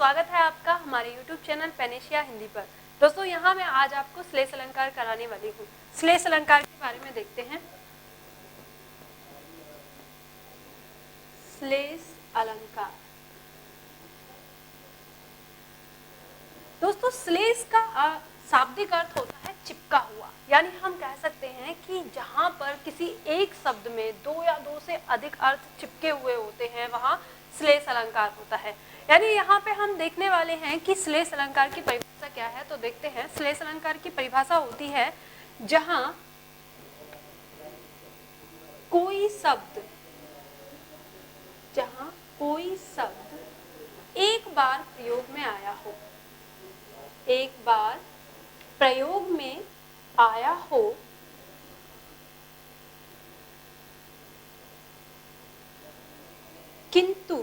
स्वागत है आपका हमारे YouTube चैनल पेनेशिया हिंदी पर। दोस्तों यहाँ मैं आज आपको श्लेष अलंकार कराने वाली हूँ। श्लेष अलंकार के बारे में देखते हैं। श्लेष अलंकार दोस्तों, श्लेष का शाब्दिक अर्थ होता है चिपका हुआ, यानी हम कह सकते हैं कि जहाँ पर किसी एक शब्द में दो या दो से अधिक अर्थ चिपके हुए होते हैं वहाँ श्लेष अलंकार होता है। यानी यहाँ पे हम देखने वाले हैं कि श्लेष अलंकार की परिभाषा क्या है। तो देखते हैं, श्लेष अलंकार की परिभाषा होती है जहाँ कोई शब्द एक बार प्रयोग में आया हो, एक बार प्रयोग में आया हो, किंतु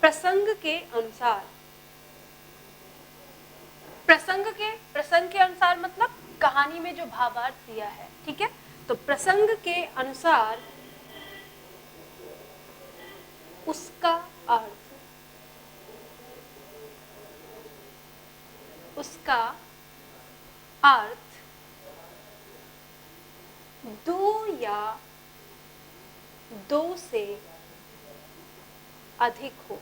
प्रसंग के अनुसार मतलब कहानी में जो भावार्थ दिया है, ठीक है। तो प्रसंग के अनुसार उसका अर्थ दो या दो से अधिक हो।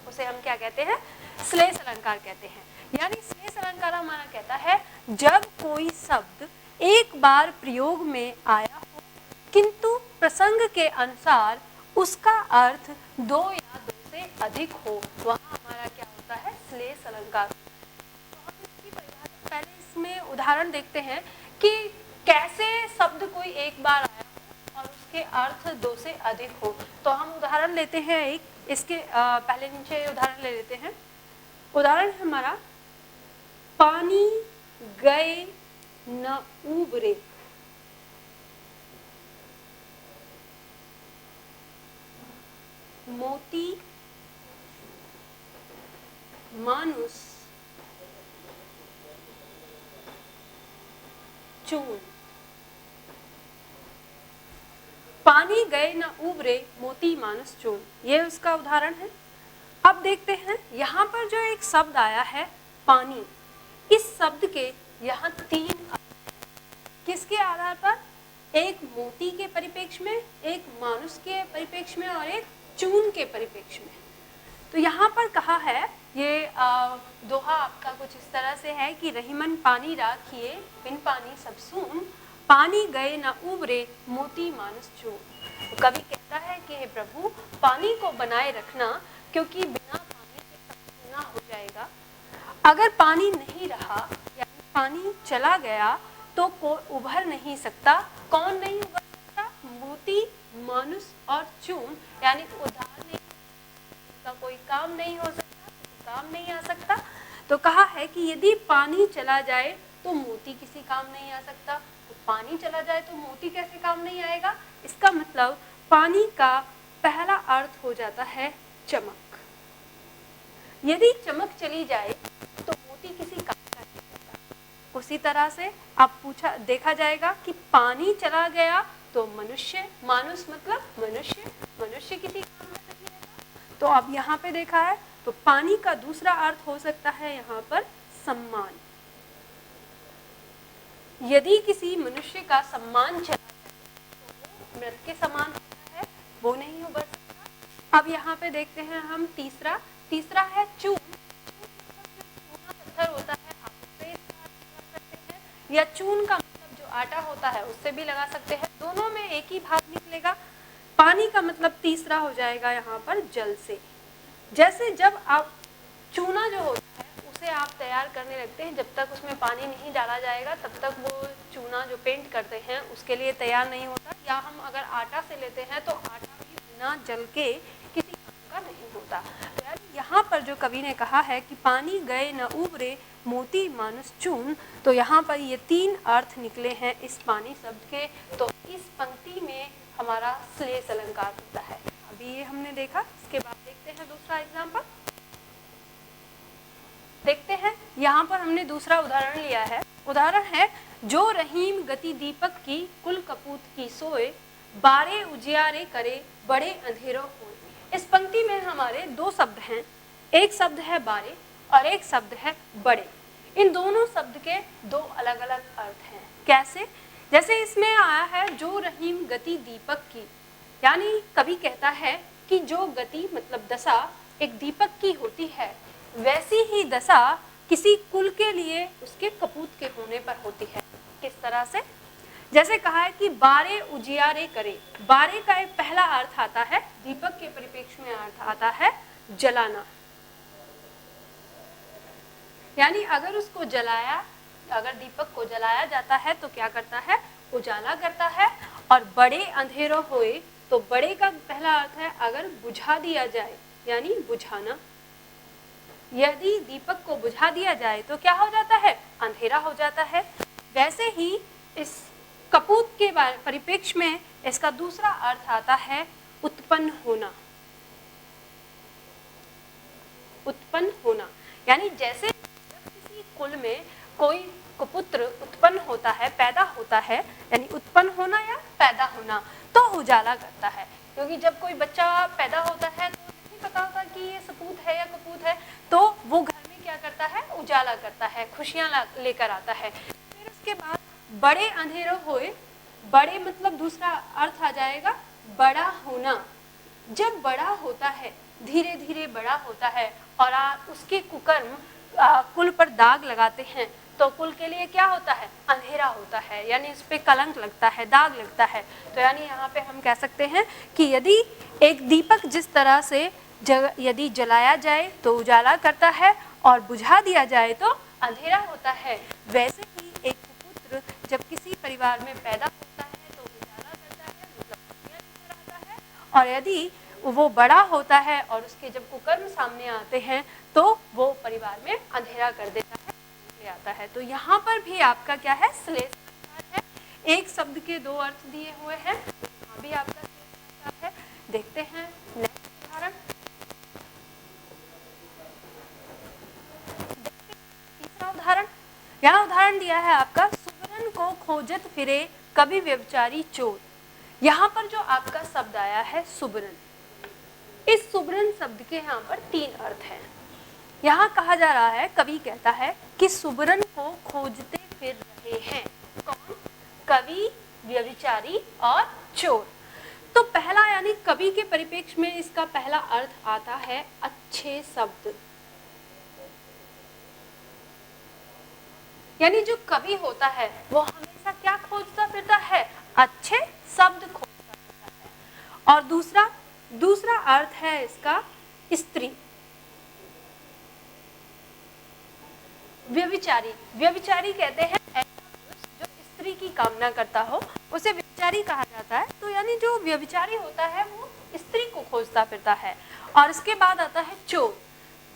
उसे हम क्या कहते हैं? श्लेष अलंकार कहते हैं। यानी श्लेष अलंकार हमारा कहता है जब कोई शब्द एक बार प्रयोग में आया हो किंतु प्रसंग के अनुसार उसका अर्थ दो या दो से अधिक हो, वहाँ हमारा क्या होता है? श्लेष अलंकार। तो हम इसकी परिभाषा पहले इसमें उदाहरण देखते हैं कि कैसे शब्द कोई एक बार आया हो और उसके अर्थ दो से अधिक हो। तो हम उदाहरण लेते हैं एक, इसके पहले नीचे उदाहरण ले लेते हैं। उदाहरण है हमारा, पानी गए न उबरे, मोती मानुष चून। पानी गए न उबरे, मोती मानुष चून, ये उसका उदाहरण है। अब देखते हैं यहाँ पर जो एक शब्द आया है पानी, इस शब्द के यहाँ तीन अर्थ हैं। किसके आधार पर? एक मोती के परिप्रेक्ष्य में, एक मानुष के परिप्रेक्ष्य में और एक चून के परिप्रेक्ष्य में। तो यहाँ पर कहा है, ये दोहा आपका कुछ इस तरह से है कि रहीमन पानी राखिए बिन पानी सब सून, पानी गए न उबरे मोती मानुष चून। तो कवि कहता है कि हे प्रभु, पानी को बनाए रखना, क्योंकि बिना पानी के सब सूना हो जाएगा। अगर पानी नहीं रहा यानी पानी चला गया तो कोई उभर नहीं सकता। कौन नहीं उभर सकता? मोती, मानुष और चून, यानी उद्धार नहीं, उनका कोई काम नहीं हो सकता, काम नहीं आ सकता। तो कहा है कि यदि पानी चला जाए तो मोती किसी काम नहीं आ सकता। तो पानी चला जाए तो मोती कैसे काम नहीं आएगा? इसका मतलब पानी का पहला अर्थ हो जाता है चमक। यदि चमक चली जाए तो मोती किसी काम का नहीं होता। उसी तरह से अब देखा जाएगा कि पानी चला गया तो मनुष्य, मानुष मतलब मनुष्य, मनुष्य किसी काम में नहीं रहता। तो अब यहाँ पे देखा है तो पानी का दूसरा अर्थ हो सकता है यहाँ पर सम्मान। यदि किसी मनुष्य का सम्मान चला जाए तो वो मृत के समान होता है, वो नहीं उभर सकता। अब यहाँ पे देखते हैं हम तीसरा है चून। चूना पत्थर होता है, आप उससे इसका अर्थ लगा सकते हैं, या चून का मतलब जो आटा होता है उससे भी लगा सकते हैं। दोनों में एक ही भाव निकलेगा। पानी का मतलब तीसरा हो जाएगा यहाँ पर जल से। जैसे जब आप चूना जो होता है उसे आप तैयार करने लगते हैं, जब तक उसमें पानी नहीं डाला जाएगा तब तक वो चूना जो पेंट करते हैं उसके लिए तैयार नहीं होता। या हम अगर आटा से लेते हैं तो आटा भी बिना जल के किसी काम का नहीं होता। तो यानी यहाँ पर जो कवि ने कहा है कि पानी गए न उबरे मोती मानुष चून, तो यहाँ पर ये तीन अर्थ निकले हैं इस पानी शब्द के। तो इस पंक्ति में हमारा श्लेष अलंकार होता है। अभी ये हमने देखा, इसके बाद देखते हैं दूसरा एग्जाम्पल। देखते हैं, यहाँ पर हमने दूसरा उदाहरण लिया है उदाहरण है, जो रहीम गति दीपक की कुल कपूत की सोए, बारे उजियारे करे बड़े अंधेरों होए। इस पंक्ति में हमारे दो शब्द हैं, एक शब्द है बारे और एक शब्द है बड़े। इन दोनों शब्द के दो अलग अलग अर्थ हैं। कैसे? जैसे इसमें आया है जो रहीम गति दीपक की, यानी कवि कहता है कि जो गति मतलब दशा एक दीपक की होती है, वैसी ही दशा किसी कुल के लिए उसके कपूत के होने पर होती है। किस तरह से? जैसे कहा है कि बारे उजियारे करे। बारे का एक पहला अर्थ आता है, दीपक के परिप्रेक्ष्य में अर्थ आता है जलाना, यानी अगर उसको जलाया, अगर दीपक को जलाया जाता है तो क्या करता है? उजाला करता है। और बड़े अंधेरों होए, तो बड़े का पहला अर्थ है अगर बुझा दिया जाए, यानी बुझाना। यदि दीपक को बुझा दिया जाए तो क्या हो जाता है? अंधेरा हो जाता है। वैसे ही इस कपूत के परिप्रेक्ष्य में इसका दूसरा अर्थ आता है उत्पन्न होना। उत्पन्न होना यानी जैसे किसी कुल में कोई कुपुत्र उत्पन्न होता है, पैदा होता है, यानी उत्पन्न होना या पैदा होना, तो उजाला करता है। क्योंकि जब कोई बच्चा पैदा होता है तो नहीं पता होता कि ये सपूत है या कपूत है, तो वो घर में क्या करता है? उजाला करता है, खुशियां लेकर आता है। फिर उसके बाद बड़े अंधेरों होए, बड़े मतलब दूसरा अर्थ आ जाएगा बड़ा होना। जब बड़ा होता है, धीरे धीरे बड़ा होता है और उसके कुकर्म कुल पर दाग लगाते हैं, तो कुल के लिए क्या होता है? अंधेरा होता है, यानी इस पे कलंक लगता है, दाग लगता है। तो यानी यहाँ पे हम कह सकते हैं कि यदि एक दीपक जिस तरह से यदि जलाया जाए तो उजाला करता है और बुझा दिया जाए तो अंधेरा होता है, वैसे ही एक पुत्र जब किसी परिवार में पैदा होता है तो उजाला करता है, मतलब खुशियां लेकर आता है। और यदि वो बड़ा होता है और उसके जब कुकर्म सामने आते हैं तो वो परिवार में अंधेरा कर देता है, ले आता है। तो यहाँ पर भी आपका क्या है? श्लेष अलंकार है। एक शब्द के दो अर्थ दिए हुए हैं, यहाँ भी आपका श्लेष अलंकार है। देखते हैं नेक्स्ट उदाहरण। तीसरा उदाहरण, यहाँ उदाहरण दिया है आपका, सुबरन को खोजत फिरे कवि व्यभिचारी चोर। यहाँ पर जो आपका शब्द आया है सुबरन, इस सुबरन शब्द के यहाँ पर तीन अर्थ हैं। यहाँ कहा जा रहा है, कवि कहता है कि सुबरन को खोजते फिर रहे हैं कौन? कवि, व्यभिचारी और चोर। तो पहला यानी कवि के परिप्रेक्ष्य में इसका पहला अर्थ आता है अच्छे शब्द, यानी जो कवि होता है वो हमेशा क्या खोजता फिरता है? अच्छे शब्द खोजता फिरता है। और दूसरा अर्थ है इसका स्त्री। व्यभिचारी, व्यभिचारी कहते हैं ऐसा पुरुष जो स्त्री की कामना करता हो, उसे व्यभिचारी कहा जाता है। तो यानी जो व्यभिचारी होता है वो स्त्री को खोजता फिरता है। और इसके बाद आता है चोर।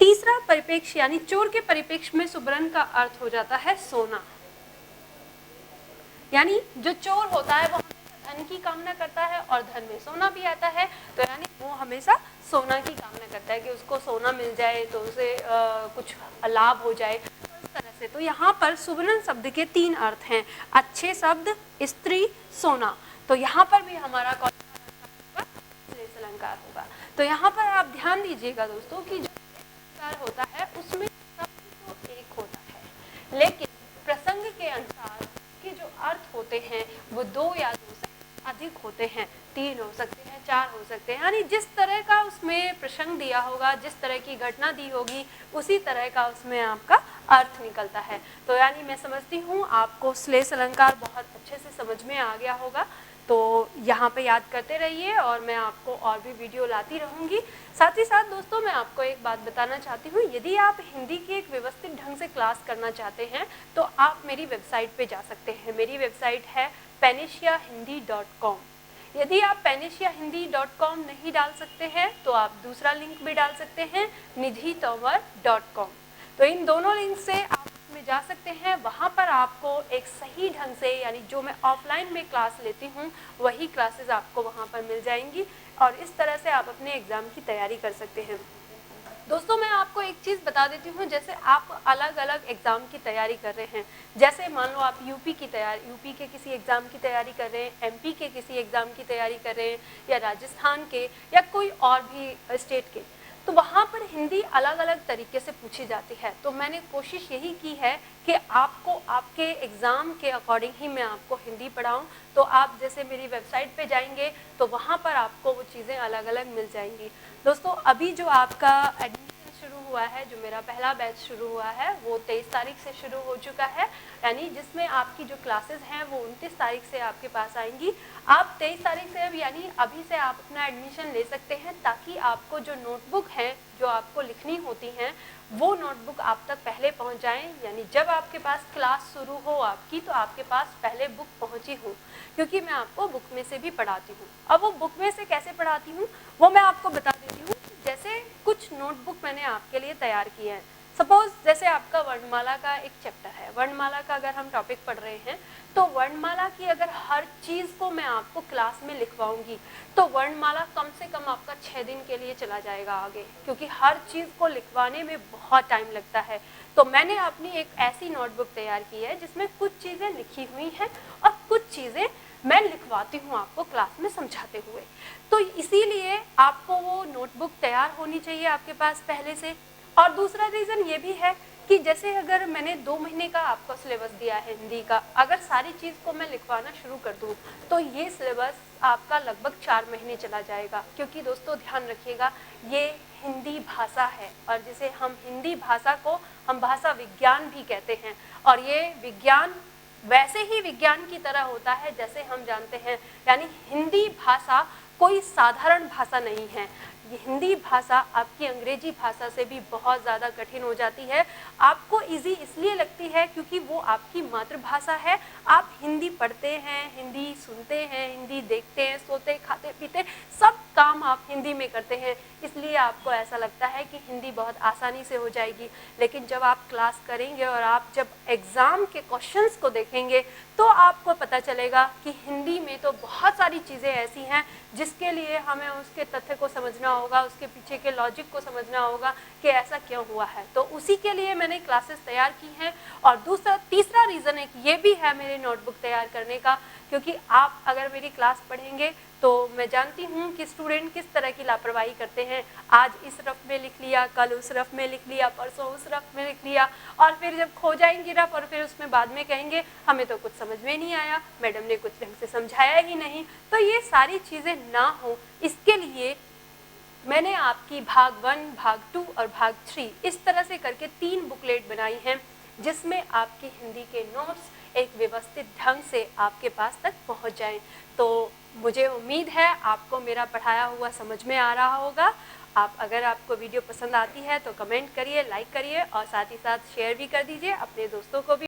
तीसरा परिप्रेक्ष्य यानी चोर के परिप्रेक्ष्य में सुबरन का अर्थ हो जाता है सोना, यानी जो चोर होता है वो धन की कामना करता है और धन में सोना भी आता है। तो यानी वो हमेशा सोना की कामना करता है कि उसको सोना मिल जाए तो उसे कुछ लाभ हो जाए, तो इस तरह से। तो यहाँ पर सुबरन शब्द के तीन अर्थ हैं, अच्छे शब्द, स्त्री, सोना। तो यहाँ पर भी हमारा कौन सा श्लेष अलंकार होगा। तो यहाँ पर आप ध्यान दीजिएगा दोस्तों कि जो अलंकार होता है उसमें शब्द तो एक होता है, लेकिन प्रसंग के अनुसार के जो अर्थ होते हैं वो दो या दो से अधिक होते हैं, तीन हो सकते हैं, चार हो सकते हैं। यानी जिस तरह का उसमें प्रसंग दिया होगा, जिस तरह की घटना दी होगी, उसी तरह का उसमें आपका अर्थ निकलता है। तो यानी मैं समझती हूँ आपको श्लेष अलंकार बहुत अच्छे से समझ में आ गया होगा। तो यहाँ पे याद करते रहिए और मैं आपको और भी वीडियो लाती रहूँगी। साथ ही साथ दोस्तों मैं आपको एक बात बताना चाहती हूँ, यदि आप हिंदी की एक व्यवस्थित ढंग से क्लास करना चाहते हैं तो आप मेरी वेबसाइट पे जा सकते हैं। मेरी वेबसाइट है penisyahindi.com। यदि आप penisyahindi.com नहीं डाल सकते हैं तो आप दूसरा लिंक भी डाल सकते हैं nidhitomar.com। तो इन दोनों लिंक से आप में जा सकते हैं। वहाँ पर आपको एक सही ढंग से, यानी जो मैं ऑफलाइन में क्लास लेती हूँ वही क्लासेस आपको वहाँ पर मिल जाएंगी और इस तरह से आप अपने एग्ज़ाम की तैयारी कर सकते हैं। दोस्तों मैं आपको एक चीज़ बता देती हूँ, जैसे आप अलग अलग एग्ज़ाम की तैयारी कर रहे हैं, जैसे मान लो आप यूपी के किसी एग्ज़ाम की तैयारी कर रहे हैं, एमपी के किसी एग्ज़ाम की तैयारी कर रहे हैं, या राजस्थान के या कोई और भी स्टेट के, तो वहाँ पर हिंदी अलग अलग तरीके से पूछी जाती है। तो मैंने कोशिश यही की है कि आपको आपके एग्ज़ाम के अकॉर्डिंग ही मैं आपको हिंदी पढ़ाऊँ। तो आप जैसे मेरी वेबसाइट पे जाएंगे तो वहाँ पर आपको वो चीज़ें अलग अलग मिल जाएंगी। दोस्तों अभी जो आपका एडमिशन शुरू हुआ है, जो मेरा पहला बैच शुरू हुआ है, वो 23 तारीख से शुरू हो चुका है, यानी जिसमें आपकी जो क्लासेस हैं वो 29 तारीख से आपके पास आएंगी। आप 23 तारीख से अब यानी अभी से आप अपना एडमिशन ले सकते हैं, ताकि आपको जो नोटबुक है जो आपको लिखनी होती हैं वो नोटबुक आप तक पहले पहुंच जाएं, यानी जब आपके पास क्लास शुरू हो आपकी तो आपके पास पहले बुक पहुंची हो, क्योंकि मैं आपको बुक में से भी पढ़ाती हूँ। अब वो बुक में से कैसे पढ़ाती हूँ वो मैं आपको बता देती हूँ। जैसे कुछ नोटबुक मैंने आपके लिए तैयार की है। सपोज जैसे आपका वर्णमाला का एक चैप्टर है, वर्णमाला का अगर हम टॉपिक पढ़ रहे हैं तो वर्णमाला की अगर हर चीज़ को मैं आपको क्लास में लिखवाऊंगी तो वर्णमाला कम से कम आपका 6 दिन के लिए चला जाएगा आगे, क्योंकि हर चीज़ को लिखवाने में बहुत टाइम लगता है। तो मैंने अपनी एक ऐसी नोटबुक तैयार की है जिसमें कुछ चीज़ें लिखी हुई हैं और कुछ चीज़ें मैं लिखवाती हूँ आपको क्लास में समझाते हुए। तो इसीलिए आपको वो नोटबुक तैयार होनी चाहिए आपके पास पहले से। और दूसरा रीज़न ये भी है कि जैसे अगर मैंने 2 महीने का आपको सिलेबस दिया है हिंदी का, अगर सारी चीज़ को मैं लिखवाना शुरू कर दूँ तो ये सिलेबस आपका लगभग 4 महीने चला जाएगा। क्योंकि दोस्तों ध्यान रखिएगा, ये हिंदी भाषा है और जिसे हम हिंदी भाषा को हम भाषा विज्ञान भी कहते हैं। और ये विज्ञान वैसे ही विज्ञान की तरह होता है जैसे हम जानते हैं, यानी हिंदी भाषा कोई साधारण भाषा नहीं है। ये हिंदी भाषा आपकी अंग्रेजी भाषा से भी बहुत ज़्यादा कठिन हो जाती है। आपको इजी इसलिए लगती है क्योंकि वो आपकी मातृभाषा है। आप हिंदी पढ़ते हैं, हिंदी सुनते हैं, हिंदी देखते हैं, सोते खाते पीते सब काम आप हिंदी में करते हैं, इसलिए आपको ऐसा लगता है कि हिंदी बहुत आसानी से हो जाएगी। लेकिन जब आप क्लास करेंगे और आप जब एग्ज़ाम के क्वेश्चंस को देखेंगे तो आपको पता चलेगा कि हिंदी में तो बहुत सारी चीज़ें ऐसी हैं जिसके लिए हमें उसके तथ्य को समझना होगा, उसके पीछे के लॉजिक को समझना होगा कि ऐसा क्यों हुआ है। तो उसी के लिए मैंने क्लासेस तैयार की हैं। और तीसरा रीज़न एक ये भी है मेरे नोटबुक तैयार करने का, क्योंकि आप अगर मेरी क्लास पढ़ेंगे तो मैं जानती हूँ कि स्टूडेंट किस तरह की लापरवाही करते हैं। आज इस रफ में लिख लिया, कल उस रफ में लिख लिया, परसों उस रफ में लिख लिया, और फिर जब खो जाएंगी रफ और फिर उसमें बाद में कहेंगे हमें तो कुछ समझ में नहीं आया, मैडम ने कुछ ढंग से समझाया ही नहीं। तो ये सारी चीज़ें ना हो इसके लिए मैंने आपकी भाग 1, भाग 2 और भाग 3 इस तरह से करके 3 बुकलेट बनाई हैं, जिसमें आपकी हिंदी के नोट्स एक व्यवस्थित ढंग से आपके पास तक पहुंच जाएं। तो मुझे उम्मीद है आपको मेरा पढ़ाया हुआ समझ में आ रहा होगा। अगर आपको वीडियो पसंद आती है तो कमेंट करिए, लाइक करिए और साथ ही साथ शेयर भी कर दीजिए, अपने दोस्तों को भी